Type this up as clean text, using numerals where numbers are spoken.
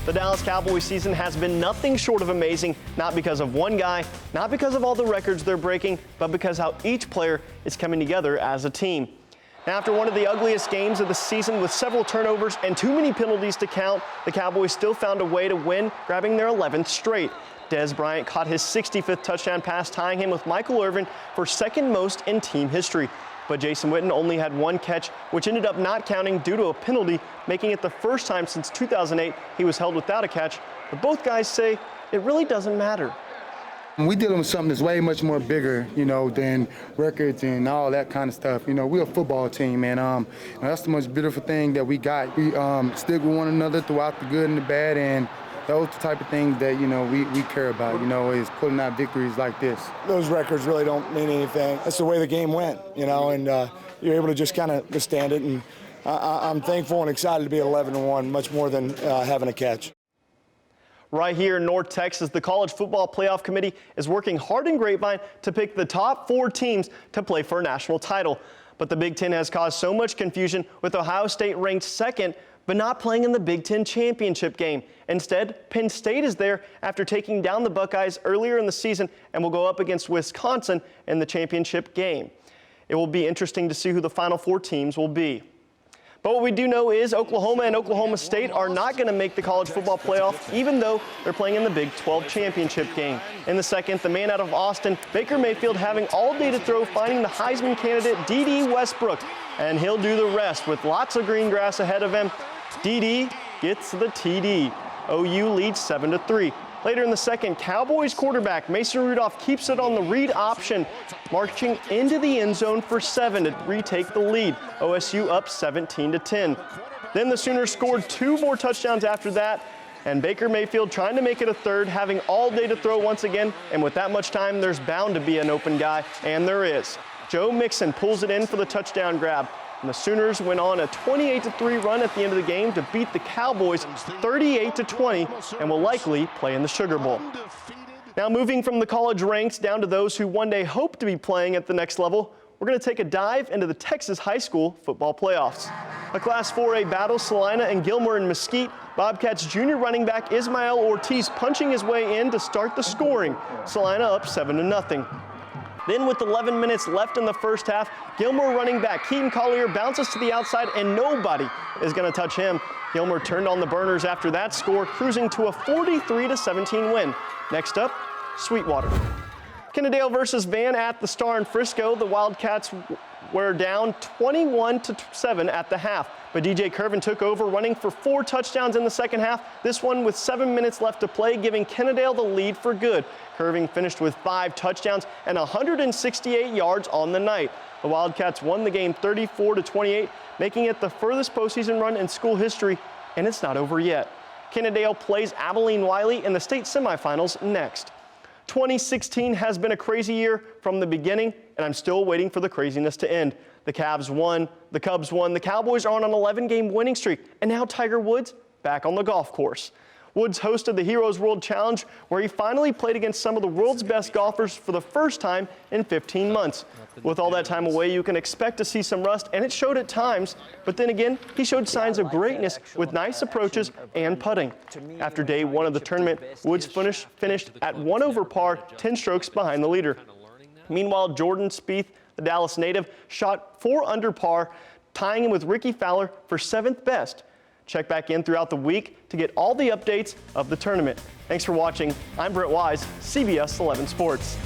The Dallas Cowboys season has been nothing short of amazing, not because of one guy, not because of all the records they're breaking, but because how each player is coming together as a team. Now, after one of the ugliest games of the season with several turnovers and too many penalties to count, the Cowboys still found a way to win, grabbing their 11th straight. Dez Bryant caught his 65th touchdown pass, tying him with Michael Irvin for second most in team history. But Jason Witten only had one catch, which ended up not counting due to a penalty, making it the first time since 2008 he was held without a catch. But both guys say it really doesn't matter. We dealing with something that's way much more bigger, than records and all that kind of stuff. We're a football team, and that's the most beautiful thing that we got. We stick with one another throughout the good and the bad, and those are the type of things that, we care about, is pulling out victories like this. Those records really don't mean anything. That's the way the game went, and you're able to just kind of withstand it. And I'm thankful and excited to be 11-1, much more than having a catch. Right here in North Texas, the College Football Playoff Committee is working hard in Grapevine to pick the top 4 teams to play for a national title. But the Big Ten has caused so much confusion, with Ohio State ranked second, but not playing in the Big Ten championship game. Instead, Penn State is there after taking down the Buckeyes earlier in the season and will go up against Wisconsin in the championship game. It will be interesting to see who the final 4 teams will be. But what we do know is Oklahoma and Oklahoma State are not going to make the college football playoff, even though they're playing in the Big 12 championship game. In the second, the man out of Austin, Baker Mayfield, having all day to throw, finding the Heisman candidate D.D. Westbrook, and he'll do the rest with lots of green grass ahead of him. D.D. gets the TD. OU leads 7-3. Later in the second, Cowboys quarterback Mason Rudolph keeps it on the read option, marching into the end zone for 7 to retake the lead. OSU up 17-10. Then the Sooners scored 2 more touchdowns after that, and Baker Mayfield trying to make it a third, having all day to throw once again. And with that much time, there's bound to be an open guy, and there is. Joe Mixon pulls it in for the touchdown grab. And the Sooners went on a 28-3 run at the end of the game to beat the Cowboys 38-20 and will likely play in the Sugar Bowl. Now, moving from the college ranks down to those who one day hope to be playing at the next level, we're going to take a dive into the Texas high school football playoffs. A Class 4A battle, Salina and Gilmer and Mesquite. Bobcats junior running back Ismael Ortiz punching his way in to start the scoring. Salina up 7-0. Then with 11 minutes left in the first half, Gilmer running back Keaton Collier bounces to the outside and nobody is going to touch him. Gilmer turned on the burners after that score, cruising to a 43-17 win. Next up, Sweetwater. Kennedale versus Van at the Star in Frisco. The Wildcats were down 21-7 at the half, but DJ Curvin took over, running for 4 touchdowns in the second half, this one with 7 minutes left to play, giving Kennedale the lead for good. Curvin finished with 5 touchdowns and 168 yards on the night. The Wildcats won the game 34-28, making it the furthest postseason run in school history, and it's not over yet. Kennedale plays Abilene Wiley in the state semifinals next. 2016 has been a crazy year from the beginning, and I'm still waiting for the craziness to end. The Cavs won, the Cubs won, the Cowboys are on an 11-game winning streak, and now Tiger Woods back on the golf course. Woods hosted the Heroes World Challenge, where he finally played against some of the world's best golfers for the first time in 15 months. With all that time away, you can expect to see some rust, and it showed at times. But then again, he showed signs of greatness with nice approaches and putting. After day 1 of the tournament, Woods finished at 1 over par, 10 strokes behind the leader. Meanwhile, Jordan Spieth, the Dallas native, shot 4 under par, tying him with Ricky Fowler for 7th best. Check back in throughout the week to get all the updates of the tournament. Thanks for watching. I'm Brett Wise, CBS 11 Sports.